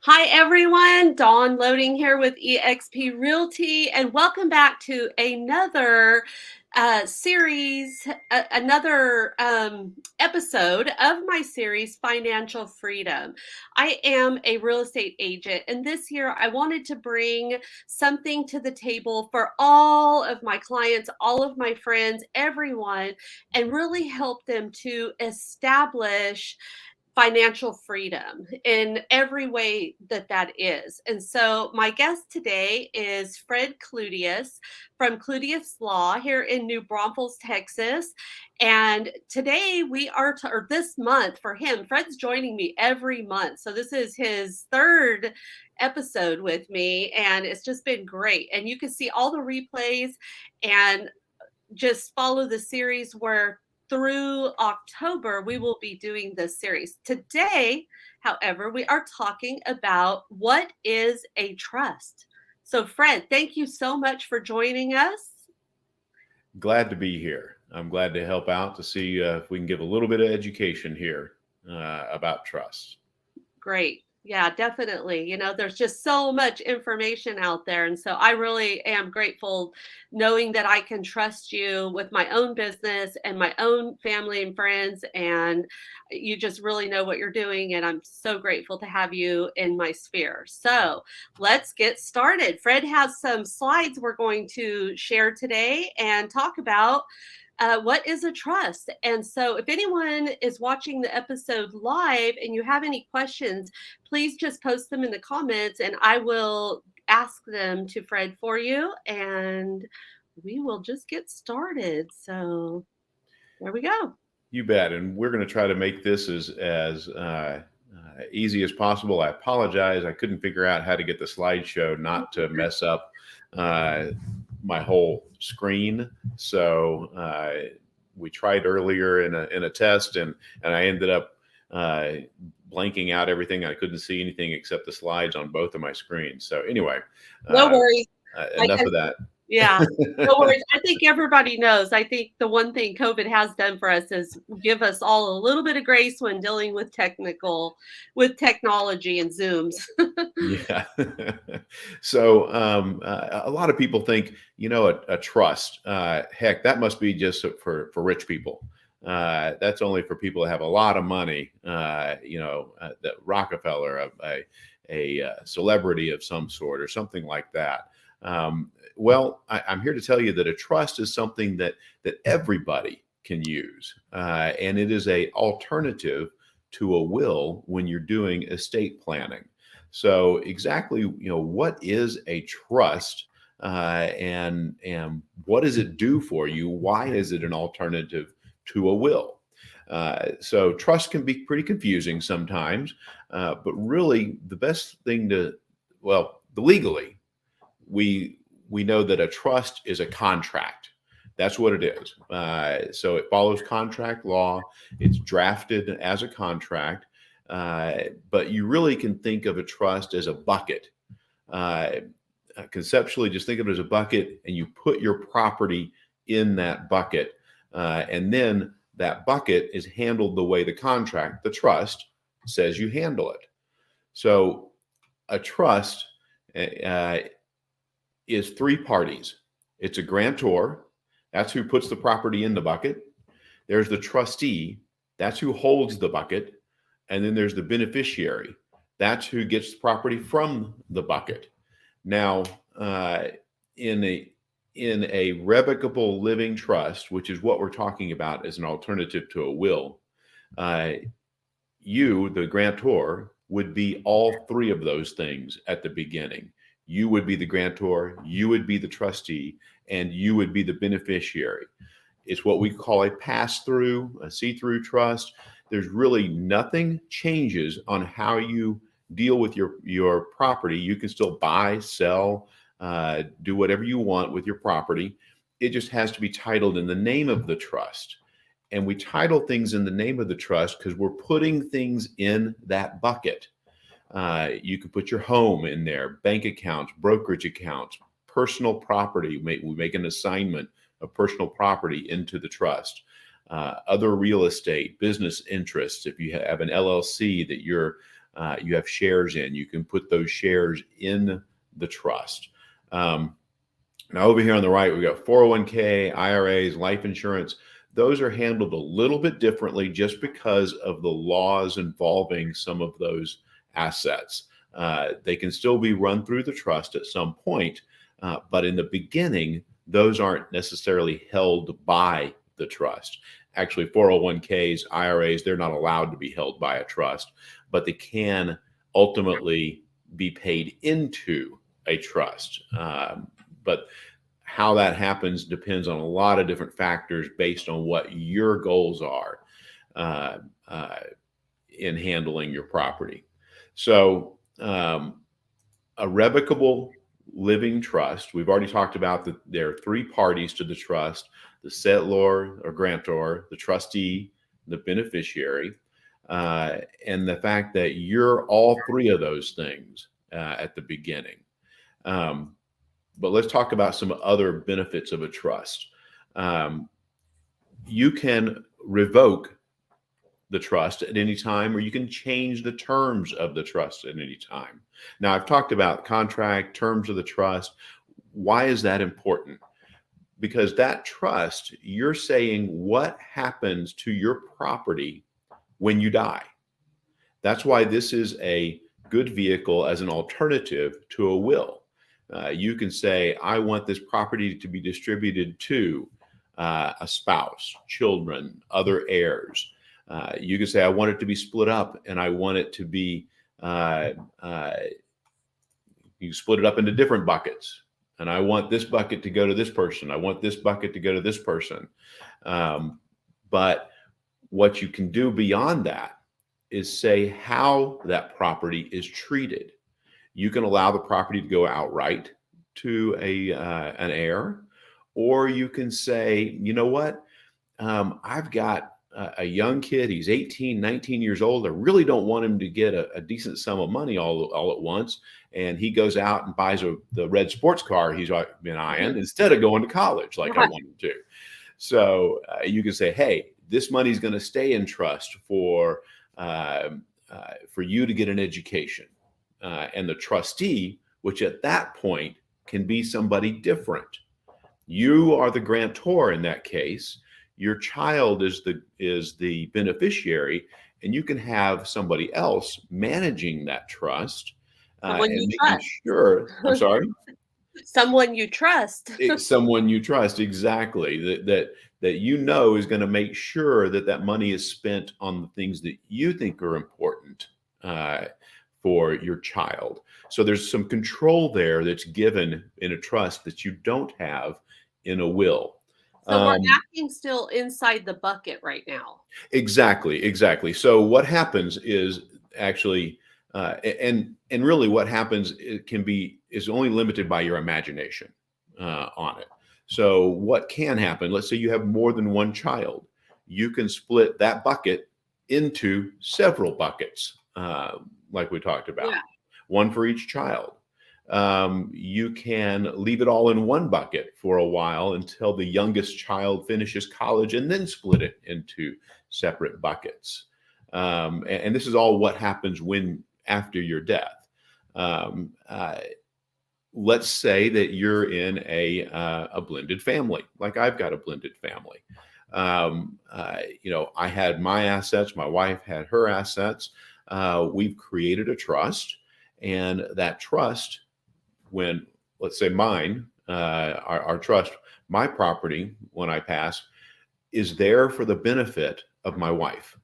Hi, everyone. Dawn Loading here with eXp Realty, and welcome back to another series, another episode of my series, Financial Freedom. I am a real estate agent, and this year I wanted to bring something to the table for all of my clients, all of my friends, everyone, and really help them to establish financial freedom in every way that is. And so my guest today is Fred Cludius from Cludius Law here in New Braunfels, Texas. And today we are, or this month for him, Fred's joining me every month. So this is his third episode with me, and it's just been great. And you can see all the replays and just follow the series where through October we will be doing this series. Today, however, we are talking about what is a trust. So, Fred, thank you so much for joining us. Glad to be here. I'm glad to help out to see if we can give a little bit of education here about trust. Great. Yeah, definitely. There's just so much information out there. And so I really am grateful knowing that I can trust you with my own business and my own family and friends. And you just really know what you're doing. And I'm so grateful to have you in my sphere. So let's get started. Fred has some slides we're going to share today and talk about what is a trust? And so, if anyone is watching the episode live and you have any questions, please just post them in the comments and I will ask them to Fred for you. And we will just get started. So, there we go. You bet. And we're going to try to make this as easy as possible. I apologize. I couldn't figure out how to get the slideshow not to mess up uh, my whole screen. So we tried earlier in a test, and I ended up blanking out everything. I couldn't see anything except the slides on both of my screens. So anyway, No worries. enough of that. Yeah, no worries. I think everybody knows. I think the one thing COVID has done for us is give us all a little bit of grace when dealing with technology and Zooms. Yeah. So a lot of people think, a trust, heck, that must be just for rich people. That's only for people that have a lot of money. That Rockefeller, a celebrity of some sort, or something like that. Well, I'm here to tell you that a trust is something that everybody can use, and it is a alternative to a will when you're doing estate planning. So exactly, what is a trust, and what does it do for you? Why is it an alternative to a will? So trust can be pretty confusing sometimes, but really the best thing legally, we know that a trust is a contract. That's what it is. So it follows contract law. It's drafted as a contract, but you really can think of a trust as a bucket. Conceptually, just think of it as a bucket, and you put your property in that bucket, and then that bucket is handled the way the contract, the trust, says you handle it. So a trust is three parties. It's a grantor, that's who puts the property in the bucket. There's the trustee, that's who holds the bucket. And then there's the beneficiary, that's who gets the property from the bucket. Now, in a revocable living trust, which is what we're talking about as an alternative to a will, you, the grantor, would be all three of those things at the beginning. You would be the grantor, you would be the trustee, and you would be the beneficiary. It's what we call a pass-through, a see-through trust. There's really nothing changes on how you deal with your property. You can still buy, sell, do whatever you want with your property. It just has to be titled in the name of the trust. And we title things in the name of the trust because we're putting things in that bucket. You can put your home in there, bank accounts, brokerage accounts, personal property. We make an assignment of personal property into the trust. Other real estate, business interests. If you have an LLC that you're you have shares in. You can put those shares in the trust. Now over here on the right, we've got 401k, IRAs, life insurance. Those are handled a little bit differently just because of the laws involving some of those assets. They can still be run through the trust at some point, but in the beginning, those aren't necessarily held by the trust. Actually, 401ks, IRAs, they're not allowed to be held by a trust, but they can ultimately be paid into a trust. But how that happens depends on a lot of different factors based on what your goals are uh, uh, in handling your property. So, a revocable living trust, we've already talked about that there are three parties to the trust: the settlor or grantor, the trustee, the beneficiary, and the fact that you're all three of those things at the beginning. But let's talk about some other benefits of a trust. Um, you can revoke the trust at any time, or you can change the terms of the trust at any time. Now, I've talked about contract, terms of the trust. Why is that important? Because that trust, you're saying what happens to your property when you die. That's why this is a good vehicle as an alternative to a will. You can say, I want this property to be distributed to a spouse, children, other heirs. You can say, I want it to be split up and I want it to be, you split it up into different buckets. And I want this bucket to go to this person. I want this bucket to go to this person. But what you can do beyond that is say how that property is treated. You can allow the property to go outright to an heir, or you can say, you know what, I've got a young kid. He's 18, 19 years old. I really don't want him to get a decent sum of money all at once. And he goes out and buys the red sports car he's been eyeing instead of going to college like I Right. want him to. So you can say, hey, this money is going to stay in trust for you to get an education. And the trustee, which at that point can be somebody different. You are the grantor in that case. Your child is the beneficiary, and you can have somebody else managing that trust Someone and you making trust. sure. I'm sorry. Someone you trust. Someone you trust, exactly, that you know is going to make sure that that money is spent on the things that you think are important for your child. So there's some control there that's given in a trust that you don't have in a will. So we're Um, acting still inside the bucket right now. exactly. So what happens is actually, and really what happens it is only limited by your imagination on it. So what can happen? Let's say you have more than one child. You can split that bucket into several buckets, like we talked about, Yeah. one for each child. You can leave it all in one bucket for a while until the youngest child finishes college and then split it into separate buckets. And this is all what happens after your death. Um, uh, let's say that you're in a blended family, like I've got a blended family. I had my assets, my wife had her assets. We've created a trust, and that trust, when let's say mine, our trust, my property, when I pass, is there for the benefit of my wife.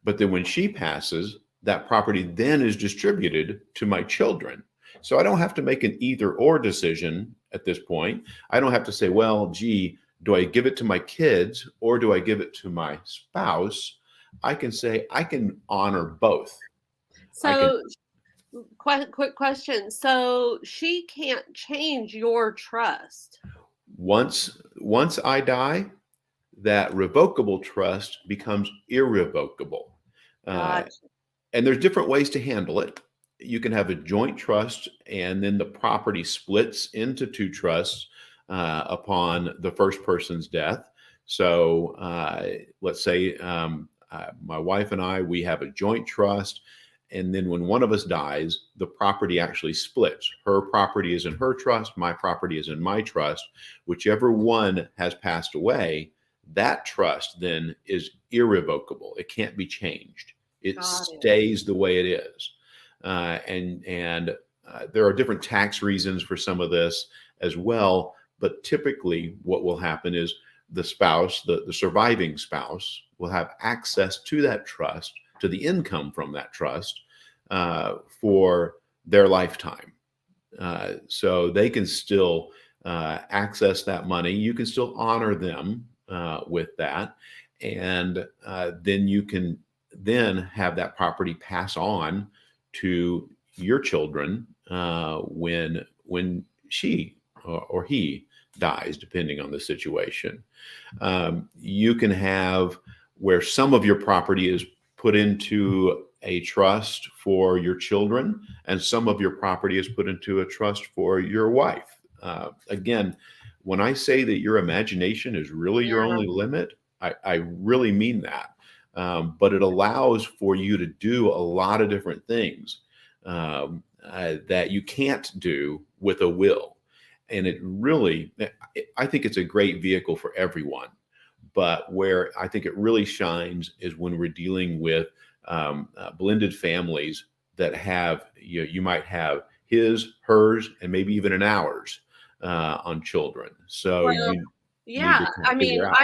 But then when she passes, that property then is distributed to my children. So I don't have to make an either or decision at this point. I don't have to say, well, gee, do I give it to my kids or do I give it to my spouse? I can say I can honor both. I can So quick question. So she can't change your trust. once I die, that revocable trust becomes irrevocable. Uh, Gotcha. and there's different ways to handle it. You can have a joint trust, and then the property splits into two trusts upon the first person's death. So let's say my wife and I, we have a joint trust. And then when one of us dies, the property actually splits. Her property is in her trust, my property is in my trust. Whichever one has passed away, that trust then is irrevocable. It can't be changed. It Got it. stays the way it is. There are different tax reasons for some of this as well. But typically, what will happen is the spouse, the surviving spouse, will have access to that trust, to the income from that trust for their lifetime. So they can still access that money. You can still honor them with that. And then you can then have that property pass on to your children when she or he dies, depending on the situation. You can have where some of your property is put into a trust for your children, and some of your property is put into a trust for your wife. Again, when I say that your imagination is really your Yeah. only limit, I really mean that. But it allows for you to do a lot of different things that you can't do with a will. And it really, I think it's a great vehicle for everyone. But where I think it really shines is when we're dealing with blended families that have, you might have his, hers, and maybe even an ours on children. So Well, you need to yeah. kind I of mean, figure out.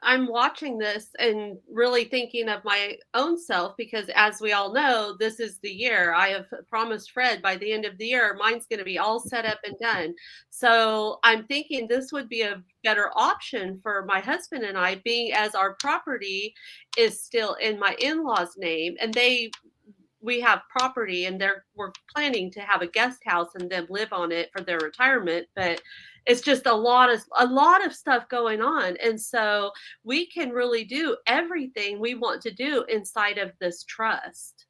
I'm watching this and really thinking of my own self because, as we all know, this is the year. I have promised Fred by the end of the year, mine's going to be all set up and done. So I'm thinking this would be a better option for my husband and I, being as our property is still in my in-laws' name, and we have property and we're planning to have a guest house and then live on it for their retirement, but it's just a lot of stuff going on, and so we can really do everything we want to do inside of this trust.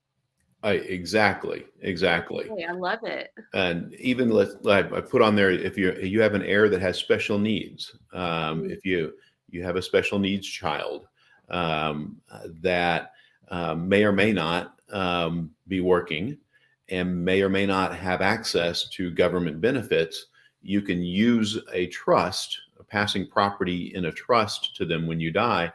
Exactly, exactly. Okay, I love it. And even I put on there, if you have an heir that has special needs, Mm, if you have a special needs child that may or may not be working and may or may not have access to government benefits, you can use a trust, passing property in a trust to them when you die,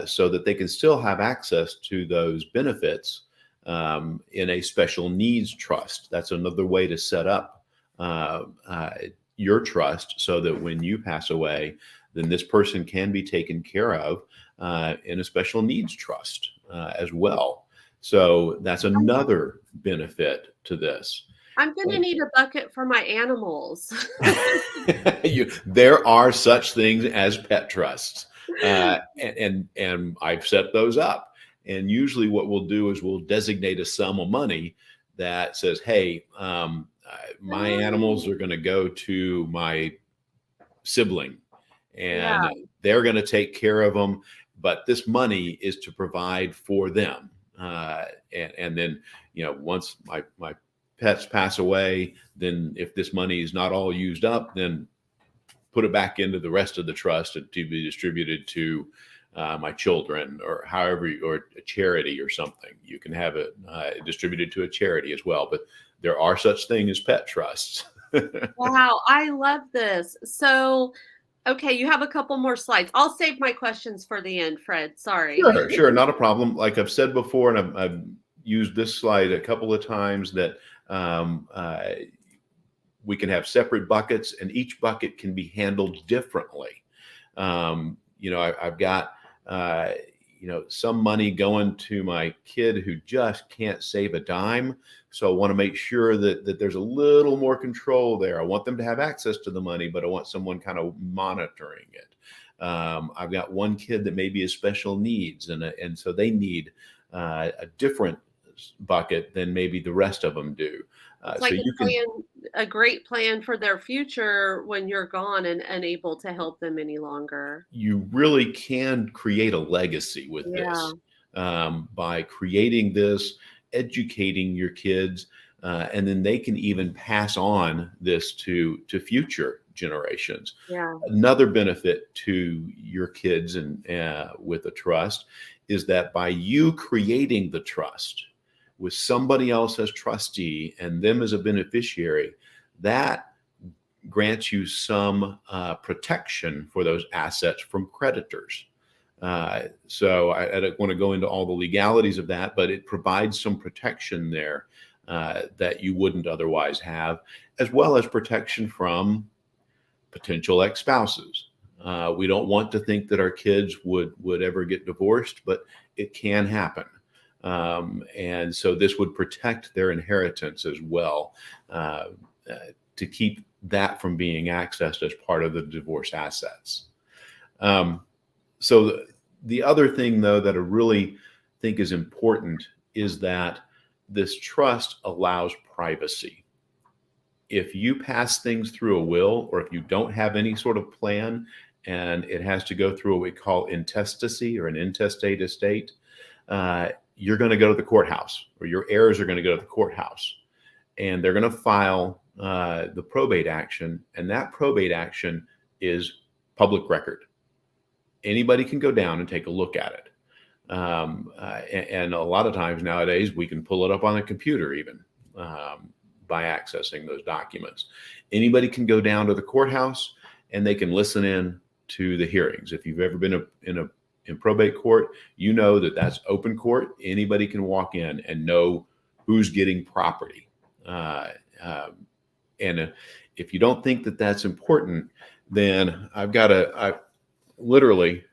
so that they can still have access to those benefits in a special needs trust. That's another way to set up uh, uh, your trust so that when you pass away, then this person can be taken care of in a special needs trust as well. So that's I'm, another benefit to this. I'm gonna need a bucket for my animals. There are such things as pet trusts, and I've set those up. And usually, what we'll do is we'll designate a sum of money that says, "Hey, my animals Oh, are going to go to my sibling, yeah, and they're going to take care of them. But this money is to provide for them." And then, once my pets pass away, then if this money is not all used up, then put it back into the rest of the trust to be distributed to my children, or however, or a charity or something. You can have it distributed to a charity as well. But there are such things as pet trusts. wow, I love this. So, okay, you have a couple more slides. I'll save my questions for the end, Fred. Sorry. Sure, sure, not a problem. Like I've said before, and I've used this slide a couple of times, that um, uh, we can have separate buckets, and each bucket can be handled differently. I've got some money going to my kid who just can't save a dime, so I want to make sure that there's a little more control there. I want them to have access to the money, but I want someone kind of monitoring it. I've got one kid that maybe has special needs, and so they need a different bucket than maybe the rest of them do. It's So like you can a great plan for their future when you're gone and unable to help them any longer. you really can create a legacy with Yeah, this by creating this, educating your kids, and then they can even pass on this to future generations. yeah. Another benefit to your kids and with a trust is that by you creating the trust, with somebody else as trustee and them as a beneficiary, that grants you some protection for those assets from creditors. So I don't want to go into all the legalities of that, but it provides some protection there that you wouldn't otherwise have, as well as protection from potential ex-spouses. We don't want to think that our kids would ever get divorced, but it can happen. And so this would protect their inheritance as well, to keep that from being accessed as part of the divorce assets. So the other thing, though, that I really think is important is that this trust allows privacy. If you pass things through a will, or if you don't have any sort of plan and it has to go through what we call intestacy or an intestate estate, you're going to go to the courthouse, or your heirs are going to go to the courthouse, and they're going to file the probate action, and that probate action is public record. Anybody can go down and take a look at it. And a lot of times nowadays we can pull it up on a computer even by accessing those documents. Anybody can go down to the courthouse and they can listen in to the hearings. If you've ever been in probate court, you know that that's open court. Anybody can walk in and know who's getting property. And if you don't think that that's important, then I literally,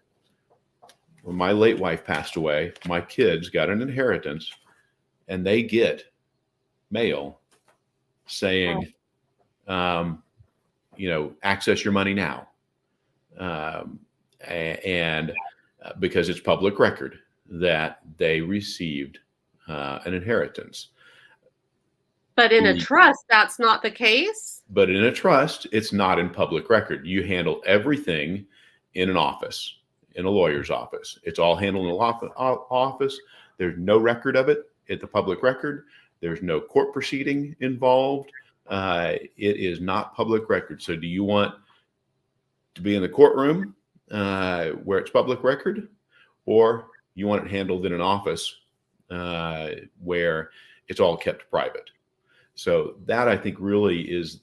when my late wife passed away, my kids got an inheritance, and they get mail saying, access your money now. And because it's public record that they received an inheritance. But in a trust, that's not the case. But in a trust, it's not in public record. You handle everything in an office, in a lawyer's office. It's all handled in an office. There's no record of it at the public record. There's no court proceeding involved. It is not public record. So do you want to be in the courtroom where it's public record, or you want it handled in an office where it's all kept private? So that, I think, really is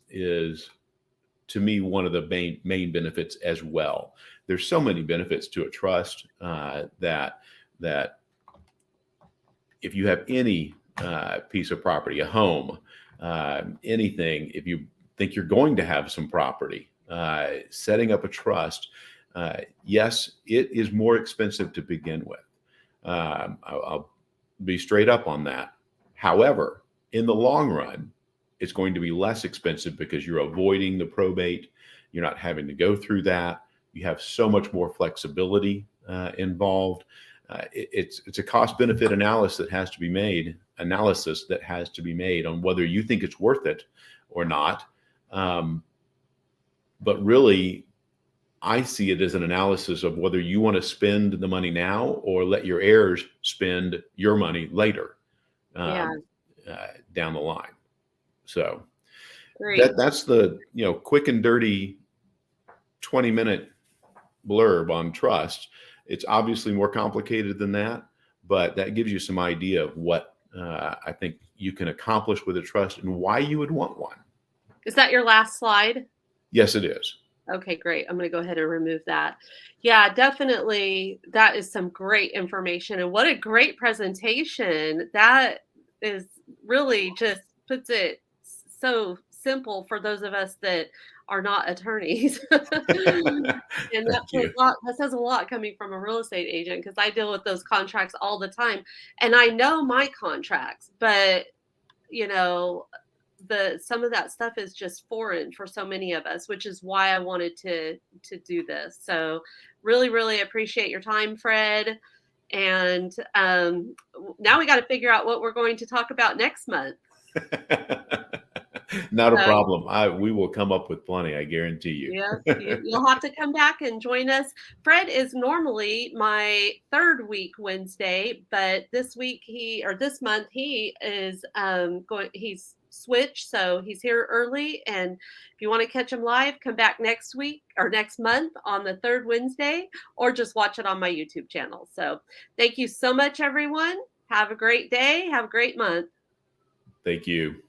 to me one of the main benefits as well. There's so many benefits to a trust that if you have any piece of property, a home, anything, if you think you're going to have some property, setting up a trust, yes, it is more expensive to begin with. I'll be straight up on that. However, in the long run, it's going to be less expensive because you're avoiding the probate. You're not having to go through that. You have so much more flexibility involved. It's a cost benefit analysis that has to be made on whether you think it's worth it or not. But really, I see it as an analysis of whether you want to spend the money now or let your heirs spend your money later down the line. So that's the quick and dirty 20-minute blurb on trust. It's obviously more complicated than that, but that gives you some idea of what I think you can accomplish with a trust and why you would want one. Is that your last slide? Yes, it is. Okay, great. I'm going to go ahead and remove that. Yeah, definitely. That is some great information, and what a great presentation. That is really just puts it so simple for those of us that are not attorneys. And that says a lot coming from a real estate agent, because I deal with those contracts all the time, and I know my contracts, but some of that stuff is just foreign for so many of us, which is why I wanted to do this. So really, really appreciate your time, Fred. And now we got to figure out what we're going to talk about next month. Not a problem. We will come up with plenty, I guarantee you. Yes, you'll have to come back and join us. Fred is normally my third week Wednesday, but this month he is he's switched, so he's here early. And if you want to catch him live, come back next week or next month on the third Wednesday, or just watch it on my YouTube channel. So thank you so much, everyone. Have a great day. Have a great month. Thank you.